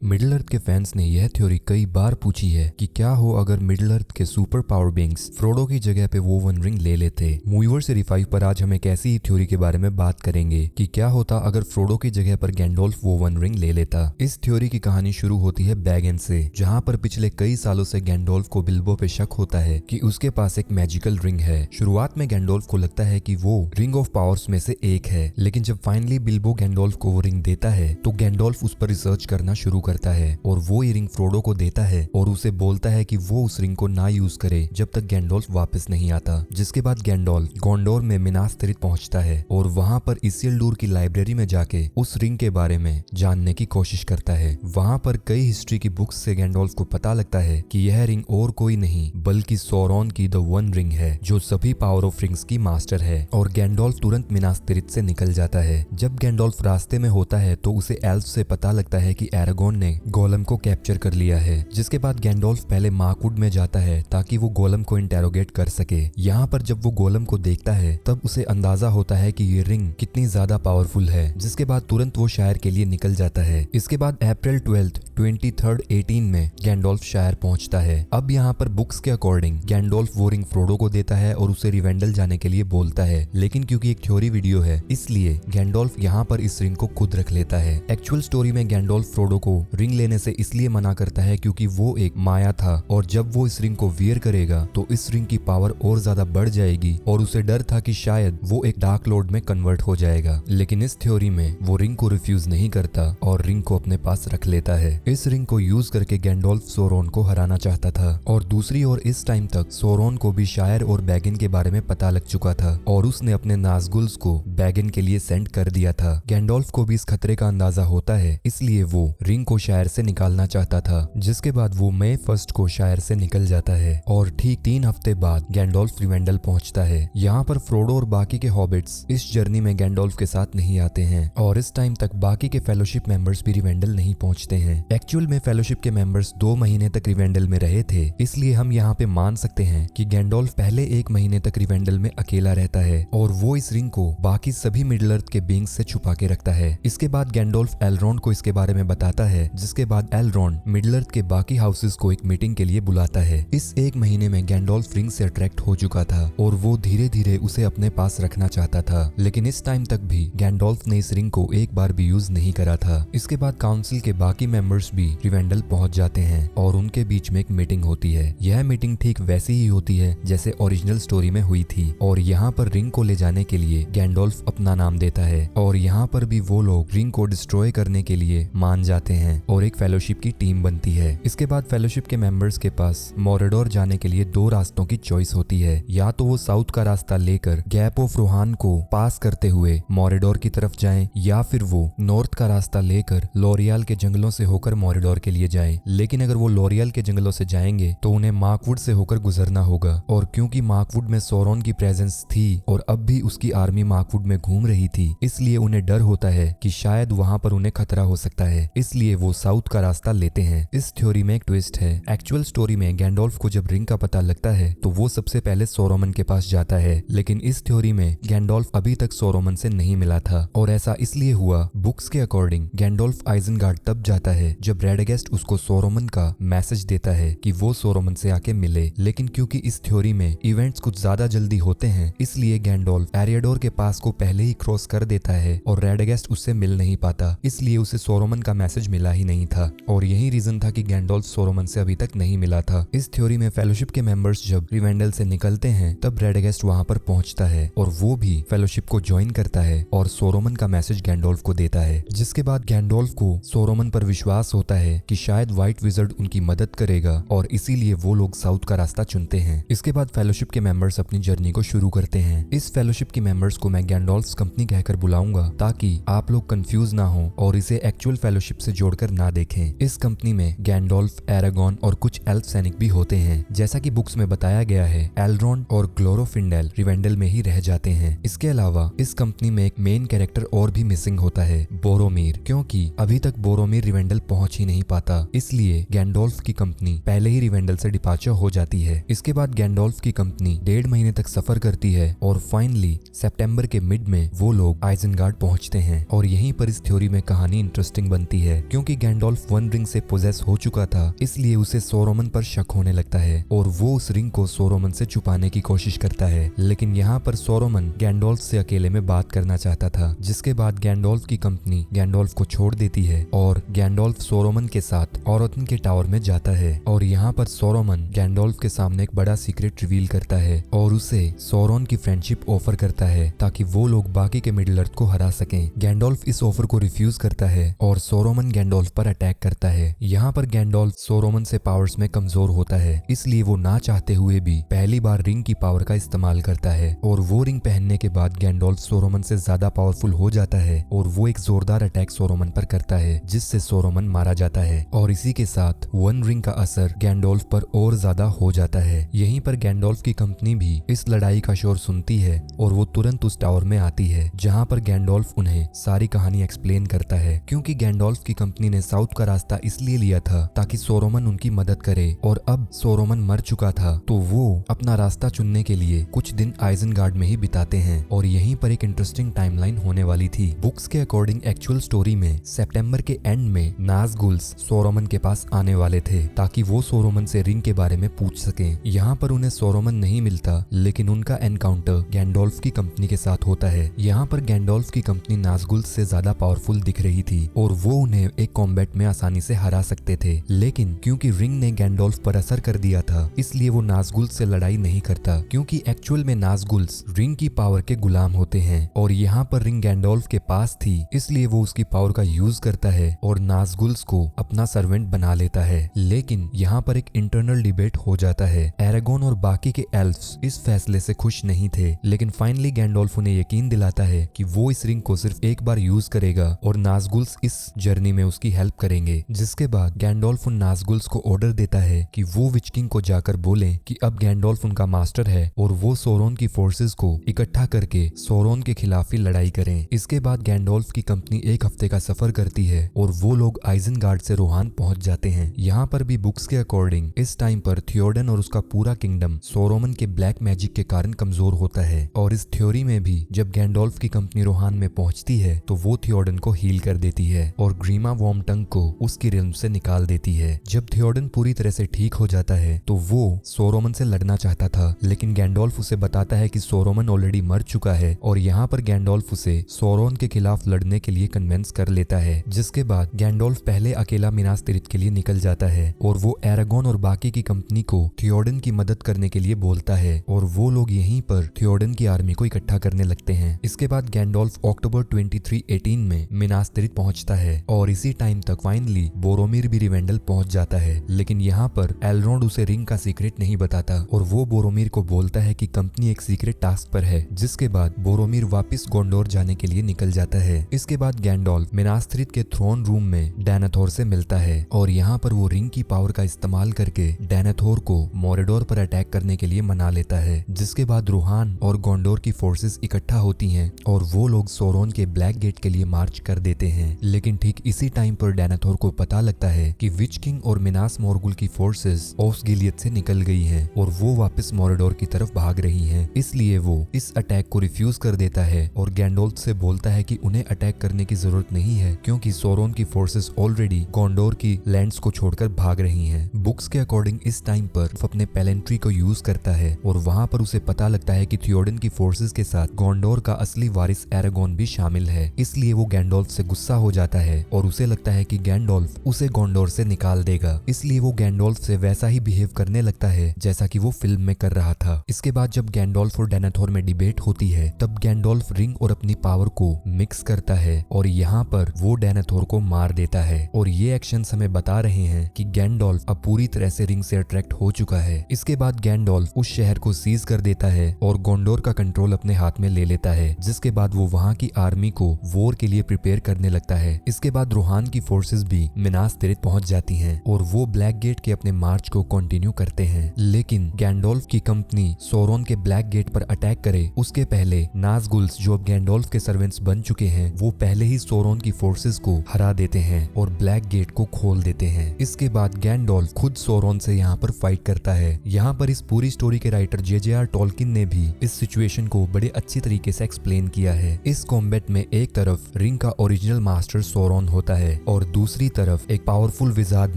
Middle अर्थ के fans ने यह थ्योरी कई बार पूछी है कि क्या हो अगर मिडिल अर्थ के सुपर पावर बीइंग्स फ्रोडो की जगह पे वो वन रिंग ले लेते। मूवीवर्स सीरीज 5 पर आज हम एक ऐसी ही थ्योरी के बारे में बात करेंगे कि क्या होता अगर फ्रोडो की जगह पर गैंडोल्फ वो वन रिंग ले लेता। इस थ्योरी की कहानी शुरू होती है बैगन से, जहाँ पर पिछले कई सालों से गैंडोल्फ को बिल्बो पे शक होता है कि उसके पास एक मैजिकल रिंग है। शुरुआत में गैंडोल्फ को लगता है कि वो रिंग ऑफ पावर्स में से एक है, लेकिन जब फाइनली बिल्बो गैंडोल्फ को वो रिंग देता है तो गैंडोल्फ उस पर रिसर्च करना शुरू करता है और वो ये रिंग फ्रोडो को देता है और उसे बोलता है कि वो उस रिंग को ना यूज करे जब तक गैंडोल्फ वापस नहीं आता। जिसके बाद गैंडोल्फ गोंडोर में मिनास तिरिथ पहुंचता है और वहां पर इसिल्डूर की लाइब्रेरी में जाके उस रिंग के बारे में जानने की कोशिश करता है। वहां पर कई हिस्ट्री की बुक्स से गैंडोल्फ को पता लगता है कि यह रिंग और कोई नहीं बल्कि सौरोन की द वन रिंग है, जो सभी पावर ऑफ रिंग्स की मास्टर है। और गैंडोल्फ तुरंत मिनास तिरिथ से निकल जाता है। जब गैंडोल्फ रास्ते में होता है तो उसे एल्फ से पता लगता है कि एरागोन ने गोलम को कैप्चर कर लिया है। जिसके बाद गैंडोल्फ पहले मार्कवुड में जाता है ताकि वो गोलम को इंटेरोगेट कर सके। यहाँ पर जब वो गोलम को देखता है तब उसे अंदाजा होता है कि ये रिंग कितनी ज्यादा पावरफुल है। जिसके बाद तुरंत वो शायर के लिए निकल जाता है। इसके बाद अप्रैल 12, 2318 में गैंडोल्फ शायर पहुंचता है। अब यहाँ पर बुक्स के अकॉर्डिंग गैंडोल्फ वो रिंग फ्रोडो को देता है और उसे रिवेंडल जाने के लिए बोलता है, लेकिन क्योंकि एक थ्योरी वीडियो है इसलिए गैंडोल्फ यहाँ पर इस रिंग को खुद रख लेता है। एक्चुअल स्टोरी में गैंडोल्फ फ्रोडो को रिंग लेने से इसलिए मना करता है क्योंकि वो एक माया था और जब वो इस रिंग को वियर करेगा तो इस रिंग की पावर और ज्यादा बढ़ जाएगी और उसे डर था कि शायद वो एक डार्क लॉर्ड में कन्वर्ट हो जाएगा। लेकिन इस थ्योरी में वो रिंग को रिफ्यूज नहीं करता और रिंग को अपने पास रख लेता है। इस रिंग को यूज करके गैंडोल्फ सोरोन को हराना चाहता था और दूसरी ओर इस टाइम तक सोरोन को भी शायर और बैगिन के बारे में पता लग चुका था और उसने अपने नाज़गुल्स को बैगिन के लिए सेंड कर दिया था। गैंडोल्फ को भी इस खतरे का अंदाजा होता है, इसलिए वो रिंग को शायर से निकालना चाहता था। जिसके बाद वो मई 1 को शायर से निकल जाता है और ठीक 3 हफ्ते बाद गैंडोल्फ रिवेंडल पहुंचता है। यहाँ पर फ्रोडो और बाकी के हॉबिट्स इस जर्नी में गैंडोल्फ के साथ नहीं आते हैं और इस टाइम तक बाकी के फेलोशिप मेंबर्स भी रिवेंडल नहीं पहुंचते हैं। एक्चुअल में फेलोशिप के मेंबर्स 2 महीने तक रिवेंडल में रहे थे, इसलिए हम यहाँ पे मान सकते हैं कि गैंडोल्फ पहले 1 महीने तक रिवेंडल में अकेला रहता है और वो इस रिंग को बाकी सभी मिडिल अर्थ के बीइंग्स से छुपा के रखता है। इसके बाद गैंडोल्फ एलरोंड को इसके बारे में बताता है, जिसके बाद एलरोंड मिडिल अर्थ के बाकी हाउसेस को एक मीटिंग के लिए बुलाता है। इस 1 महीने में गैंडोल्फ रिंग से अट्रैक्ट हो चुका था और वो धीरे धीरे उसे अपने पास रखना चाहता था, लेकिन इस टाइम तक भी गैंडोल्फ ने इस रिंग को एक बार भी यूज नहीं करा था। इसके बाद काउंसिल के बाकी मेंबर्स भी रिवेंडल पहुंच जाते हैं और उनके बीच में एक मीटिंग होती है। यह मीटिंग ठीक वैसी ही होती है जैसे ओरिजिनल स्टोरी में हुई थी और यहाँ पर रिंग को ले जाने के लिए गैंडोल्फ अपना नाम देता है और यहाँ पर भी वो लोग रिंग को डिस्ट्रॉय करने के लिए मान जाते हैं और एक फेलोशिप की टीम बनती है। इसके बाद फेलोशिप के मेंबर्स के पास मोरेडोर जाने के लिए 2 रास्तों की चॉइस होती है, या तो वो साउथ का रास्ता लेकर गैप ऑफ रोहान को पास करते हुए मोरेडोर की तरफ जाएं या फिर वो नॉर्थ का रास्ता लेकर लोरियल के जंगलों से होकर मोरेडोर के लिए जाएं। लेकिन अगर वो लोरियल के जंगलों से जाएंगे तो उन्हें मार्कवुड से होकर गुजरना होगा और क्योंकि मार्कवुड में सोरोन की प्रेजेंस थी और अब भी उसकी आर्मी मार्कवुड में घूम रही थी, इसलिए उन्हें डर होता है कि शायद वहां पर उन्हें खतरा हो सकता है, इसलिए वो साउथ का रास्ता लेते हैं। इस थ्योरी में एक ट्विस्ट है। एक्चुअल स्टोरी में गैंडोल्फ को जब रिंग का पता लगता है तो वो सबसे पहले सोरोमन के पास जाता है, लेकिन इस थ्योरी में गैंडोल्फ अभी तक सोरोमन से नहीं मिला था और ऐसा इसलिए हुआ, बुक्स के अकॉर्डिंग गैंडोल्फ आइजनगार्ड तब जाता है जब रेडगेस्ट उसको सोरोमन का मैसेज देता है कि वो सोरोमन से आके मिले। लेकिन क्योंकि इस थ्योरी में इवेंट्स कुछ ज्यादा जल्दी होते हैं, इसलिए गैंडोल्फ एरियाडोर के पास को पहले ही क्रॉस कर देता है और रेडगेस्ट उससे मिल नहीं पाता, इसलिए उसे सोरोमन का मैसेज मिला ही नहीं था और यही रीजन था कि गैंडोल्फ सोरोमन से अभी तक नहीं मिला था। इस थ्योरी में फेलोशिप के मेंबर्स जब रिवेंडल से निकलते हैं तब रेडगेस्ट वहां पर पहुंचता है और वो भी फेलोशिप को ज्वाइन करता है और सोरोमन का मैसेज गैंडोल्फ को देता है। जिसके बाद गैंडोल्फ को सोरोमन पर विश्वास होता है कि शायद व्हाइट विजर्ड उनकी मदद करेगा और इसीलिए वो लोग साउथ का रास्ता चुनते हैं। इसके बाद फेलोशिप के मेंबर्स अपनी जर्नी को शुरू करते हैं। इस फेलोशिप के मेंबर्स को मैं गैंडोल्फ्स कंपनी कहकर बुलाऊंगा ताकि आप लोग कंफ्यूज ना हो और इसे एक्चुअल फेलोशिप से जोड़कर ना देखें। इस कंपनी में गैंडोल्फ, एरागोन और कुछ एल्फ सैनिक भी होते हैं। जैसा कि बुक्स में बताया गया है, एलरोंड और ग्लोरोफिंडेल रिवेंडल में ही रह जाते हैं। इसके अलावा इस कंपनी में एक मेन कैरेक्टर और भी मिसिंग होता है, बोरोमीर, क्योंकि अभी तक बोरोमीर रिवेंडल पहुंच पहुंच ही नहीं पाता, इसलिए गैंडोल्फ की कंपनी पहले ही रिवेंडल से डिपार्चर हो जाती है। इसके बाद गैंडोल्फ की कंपनी 1.5 महीने तक सफर करती है और फाइनली सितंबर के मिड में वो लोग आइजनगार्ड पहुंचते हैं। और यहीं पर इस थ्योरी में कहानी इंटरेस्टिंग बनती है, क्योंकि गैंडोल्फ वन रिंग से पोजेस हो चुका था, इसलिए उसे सोरोमन पर शक होने लगता है और वो उस रिंग को सोरोमन से छुपाने की कोशिश करता है। लेकिन यहाँ पर सोरोमन गैंडोल्फ से अकेले में बात करना चाहता था, जिसके बाद गैंडोल्फ की कंपनी गैंडोल्फ को छोड़ देती है और गैंडोल्फ सोरोमन के साथ ओरोथन के टावर में जाता है। और यहाँ पर सोरोमन गैंडोल्फ के सामने एक बड़ा सीक्रेट रिवील करता है और उसे सोरोन की फ्रेंडशिप ऑफर करता है ताकि वो लोग बाकी के मिडिल अर्थ को हरा सकें। गैंडोल्फ इस ऑफर को रिफ्यूज करता है और सोरोमन गैंडोल्फ पर अटैक करता है। यहाँ पर गैंडोल्फ सोरोमन से पावर्स में कमजोर होता है, इसलिए वो ना चाहते हुए भी पहली बार रिंग की पावर का इस्तेमाल करता है और वो रिंग पहनने के बाद गैंडोल्फ सोरोमन से ज्यादा पावरफुल हो जाता है और वो एक जोरदार अटैक सोरोमन पर करता है, जिससे सोरोमन मारा जाता है। और इसी के साथ वन रिंग का असर गैंडोल्फ पर और ज्यादा हो जाता है। यहीं पर गैंडोल्फ की कंपनी भी इस लड़ाई का शोर सुनती है और वो तुरंत उस टावर में आती है, जहाँ पर गैंडोल्फ उन्हें सारी कहानी एक्सप्लेन करता है। क्योंकि गैंडोल्फ की कंपनी ने साउथ का रास्ता इसलिए लिया था ताकि सोरोमन उनकी मदद करे और अब सोरोमन मर चुका था, तो वो अपना रास्ता चुनने के लिए कुछ दिन आइजनगार्ड में ही बिताते हैं। और यहीं पर एक इंटरेस्टिंग टाइमलाइन होने वाली थी। बुक्स के अकॉर्डिंग एक्चुअल स्टोरी में सितंबर के एंड में नाज़गुल्स सोरोमन के पास आने वाले थे ताकि वो सोरोमन से रिंग के बारे में पूछ सकें। यहाँ पर उन्हें सोरोमन नहीं मिलता, लेकिन उनका एनकाउंटर गैंडोल्फ की कंपनी के साथ होता है। यहाँ पर गैंडोल्फ की कंपनी नाज़गुल्स से ज्यादा पावरफुल दिख रही थी और वो उन्हें एक कॉम्बैट में आसानी से हरा सकते थे, लेकिन क्योंकि रिंग ने गैंडोल्फ पर असर कर दिया था, इसलिए वो नाज़गुल्स से लड़ाई नहीं करता, क्योंकि एक्चुअल में नाज़गुल्स रिंग की पावर के गुलाम होते हैं। और यहाँ पर रिंग गैंडोल्फ के पास थी, इसलिए वो उसकी पावर का यूज करता है और नाज़गुल्स को अपना सर्वेंट बना लेता है। लेकिन यहाँ पर एक इंटरनल डिबेट हो जाता है। एरागोन और बाकी के एल्फ्स इस फैसले से खुश नहीं थे, लेकिन फाइनली गैंडोल्फ उन्हें यकीन दिलाता है कि वो इस रिंग को सिर्फ एक बार यूज करेगा और नाज़गुल्स इस जर्नी में उसकी हेल्प करेंगे। जिसके बाद गैंडोल्फ उन नाज़गुल्स को ऑर्डर देता है कि वो विच किंग को जाकर बोलें कि अब गैंडोल्फ उनका मास्टर है और वो सोरोन की फोर्सेस को इकट्ठा करके सोरोन के खिलाफ ही लड़ाई करें। इसके बाद गैंडोल्फ की कंपनी एक हफ्ते का सफर करती है और वो लोग आइजनगार्ड से रोहान पहुंच जाते हैं। यहाँ पर भी बुक्स के अकॉर्डिंग इस टाइम पर थियोडन और उसका पूरा किंगडम सोरोमन के ब्लैक मैजिक के कारण कमजोर होता है। और इस थ्योरी में भी जब गैंडोल्फ की कंपनी रोहान में पहुंचती है तो वो थियोडन को हील कर देती है और ग्रीमा वॉर्मटंग को उसकी रिल्म से निकाल देती है। जब थियोडन पूरी तरह से ठीक हो जाता है तो वो सोरोमन से लड़ना चाहता था, लेकिन गैंडोल्फ उसे बताता है कि सोरोमन ऑलरेडी मर चुका है और यहाँ पर गैंडोल्फ उसे सोरोन के खिलाफ लड़ने के लिए कन्विंस कर लेता है। जिसके बाद गैंडोल्फ पहले अकेला मिनास तिरिथ के लिए निकल जाता है और वो एरागोन और बाकी की कंपनी को थियोडन की मदद करने के लिए बोलता है और वो लोग यहीं पर थियोडन की आर्मी को इकट्ठा करने लगते हैं। इसके बाद गैंडोल्फ अक्टूबर 2318 में मिनास तिरिथ पहुंचता है और इसी टाइम तक फाइनली बोरोमिर भी रिवेंडल पहुंच जाता है। लेकिन यहाँ पर एलरोंड उसे रिंग का सीक्रेट नहीं बताता और वो बोरोमिर को बोलता है कि कंपनी एक सीक्रेट टास्क पर है। जिसके बाद बोरोमिर वापस गोंडोर जाने के लिए निकल जाता है। इसके बाद गैंडोल्फ मिनास तिरिथ के थ्रोन रूम में डेनाथोर से मिलता है और यहाँ पर वो रिंग की पावर का इस्तेमाल करके डेनाथोर को मोरेडोर पर अटैक करने के लिए मना लेता है। जिसके बाद रोहान और गोंडोर की फोर्सेस इकट्ठा होती हैं और वो लोग सोरोन के ब्लैक गेट के लिए मार्च कर देते हैं। लेकिन ठीक इसी टाइम पर डेनाथोर को पता लगता है कि विच किंग और मिनास मोरगुल की फोर्सेस ओस्गिलियद से निकल गई हैं और वो वापस मोरेडोर की तरफ भाग रही हैं। इसलिए वो इस अटैक को रिफ्यूज कर देता है और गैंडोल्फ से बोलता है कि उन्हें अटैक करने की जरूरत नहीं है, क्योंकि सोरोन की फोर्सेस ऑलरेडी गोंडोर की लैंड्स को छोड़कर भाग रही हैं। बुक्स के अकॉर्डिंग इस टाइम पर अपने पेलेंट्री को यूज करता है और वहां पर उसे पता लगता है कि थियोडन की फोर्सेस के साथ गोंडोर का असली वारिस एरागोन भी शामिल है। इसलिए वो गैंडोल्फ से गुस्सा हो जाता है और उसे लगता है कि गैंडोल्फ उसे गोंडोर से निकाल देगा। इसलिए वो गैंडोल्फ से वैसा ही बिहेव करने लगता है जैसा कि वो फिल्म में कर रहा था। इसके बाद जब गैंडोल्फ और डेनाथोर में डिबेट होती है तब गैंडोल्फ रिंग और अपनी पावर को मिक्स करता है और यहाँ पर वो डेनाथोर को मार देता है। और ये एक्शंस हमें बता रहे हैं कि गैंडोल्फ अब पूरी तरह से रिंग से अट्रैक्ट हो चुका है। इसके बाद गैंडोल्फ उस शहर को सीज कर देता है और गोंडोर का कंट्रोल अपने हाथ में ले लेता है। जिसके बाद वो वहाँ की आर्मी को वॉर के लिए प्रिपेयर करने लगता है। इसके बाद रोहान की फोर्सेस भी मिनास तिरिथ पहुंच जाती हैं और वो ब्लैक गेट के अपने मार्च को कंटिन्यू करते हैं। लेकिन गैंडोल्फ की कंपनी सोरोन के ब्लैक गेट पर अटैक करे उसके पहले नाज़गुल्स जो अब गैंडोल्फ के सर्वेंट्स बन चुके हैं वो पहले ही सोरोन की फोर्सेस को हरा देते हैं और ब्लैक गेट को खोल देते हैं। इसके बाद गैंडोल्फ खुद सोरोन से यहाँ पर फाइट करता है। यहाँ पर इस पूरी स्टोरी के राइटर जे.जे.आर. टॉल्किन ने भी इस सिचुएशन को बड़े अच्छी तरीके से एक्सप्लेन किया है। इस कॉम्बैट में एक तरफ रिंग का ओरिजिनल मास्टर सोरोन होता है और दूसरी तरफ एक पावरफुल विजार्ड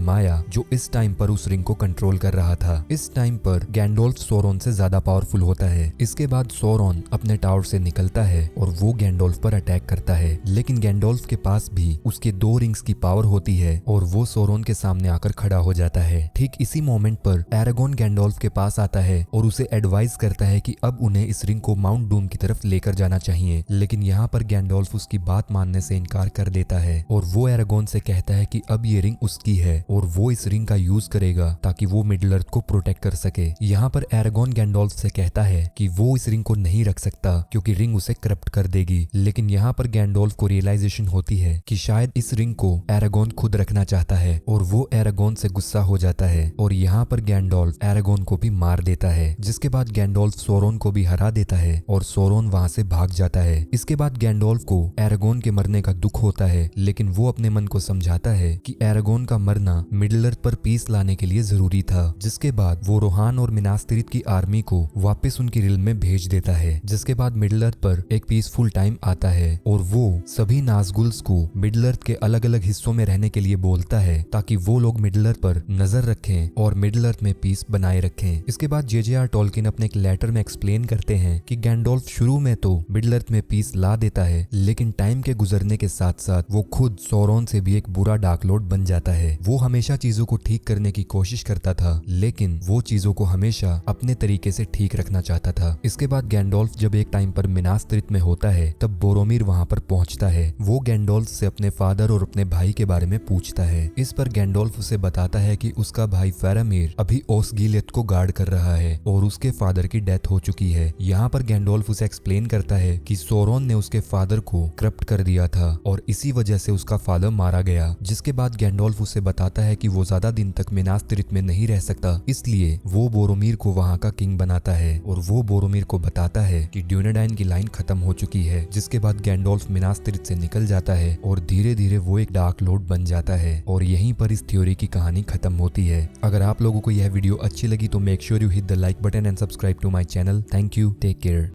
माया जो इस टाइम पर उस रिंग को कंट्रोल कर रहा था। इस टाइम पर गैंडोल्फ सोरोन से ज्यादा पावरफुल होता है। इसके बाद सोरोन अपने टावर से निकलता है और वो गैंडोल्फ पर अटैक करता है, लेकिन गैंडोल्फ के पास भी उसके 2 रिंग्स की पावर होती है और वो सोरोन के सामने आकर खड़ा हो जाता है। ठीक इसी मोमेंट पर एरागोन गैंडोल्फ के पास आता है और उसे एडवाइस करता है कि अब उन्हें इस रिंग को माउंट डूम की तरफ लेकर जाना चाहिए, लेकिन यहाँ पर गैंडोल्फ उसकी बात मानने से इनकार कर देता है और वो एरागोन से कहता है कि अब ये रिंग उसकी है और वो इस रिंग का यूज करेगा ताकि वो मिडिल अर्थ को प्रोटेक्ट कर सके। यहाँ पर एरागोन गैंडोल्फ से कहता है कि वो इस रिंग को नहीं रख सकता क्योंकि रिंग उसे करप्ट कर देगी, लेकिन यहाँ पर गैंडोल्फ को रियलाइजेशन होती है कि शायद इस रिंग को एरागोन खुद रखना चाहता है और वो एरागोन से गुस्सा हो जाता है और यहाँ पर गैंडोल्फ एरागोन को भी मार देता है, जिसके बाद गैंडोल्फ सोरोन को भी हरा देता है और सोरोन वहां से भाग जाता है। इसके बाद गैंडोल्फ को एरागोन के मरने का दुख होता है, लेकिन वो अपने मन को समझाता है कि एरागोन का मरना मिडिल अर्थ पर पीस लाने के लिए जरूरी था। जिसके बाद वो रोहान और मिनास तिरिथ की आर्मी को वापस उनकी रिल्म में भेज देता है। जिसके बाद मिडिल अर्थ पर एक पीसफुल टाइम आता है और वो सभी नाज़गुल्स को मिडिल अर्थ के अलग अलग हिस्सों में रहने के लिए बोलता है ताकि वो लोग मिडिल अर्थ पर नजर रखें और मिडिल अर्थ में पीस बनाए रखें। इसके बाद जे.जे.आर. टॉल्किन अपने एक लेटर में एक्सप्लेन करते हैं कि गैंडोल्फ शुरू में तो मिडिल अर्थ में पीस ला देता है, लेकिन टाइम के गुजरने के साथ साथ वो खुद सोरोन से भी एक बुरा डार्क लॉर्ड बन जाता है। वो हमेशा चीजों को ठीक करने की कोशिश करता था, लेकिन वो चीजों को हमेशा अपने तरीके से ठीक रखना चाहता था। इसके बाद गैंडोल्फ जब एक टाइम पर मिनास तिरिथ में होता है तब बोरोमिर वहां पर पहुंचता है। वो गैंडोल्फ से अपने फादर और अपने भाई के बारे में पूछता है। इस पर गैंडोल्फ उसे बताता है कि उसका भाई फेरामीर अभी ओसगिलियथ को गार्ड कर रहा है और उसके फादर की डेथ हो चुकी है। यहाँ पर गैंडोल्फ उसे एक्सप्लेन करता है कि सोरोन ने उसके फादर को करप्ट कर दिया था और इसी वजह से उसका फादर मारा गया। जिसके बाद गैंडोल्फ उसे बताता है कि वो ज्यादा दिन तक मिनास तिरिथ में नहीं रह सकता, इसलिए वो बोरोमिर को वहाँ का किंग बनाता है और वो बोरोमिर को बताता है कि ड्यूनेडाइन की लाइन खत्म हो चुकी है। जिसके बाद गैंडोल्फ मिनास तिरिथ से निकल जाता है और धीरे धीरे वो एक डार्क लॉर्ड बन जाता है और यहीं पर इस थ्योरी की कहानी खत्म होती है। अगर आप लोगों को यह वीडियो अच्छी लगी तो make sure you hit the like button and subscribe to my channel. Thank you, take care.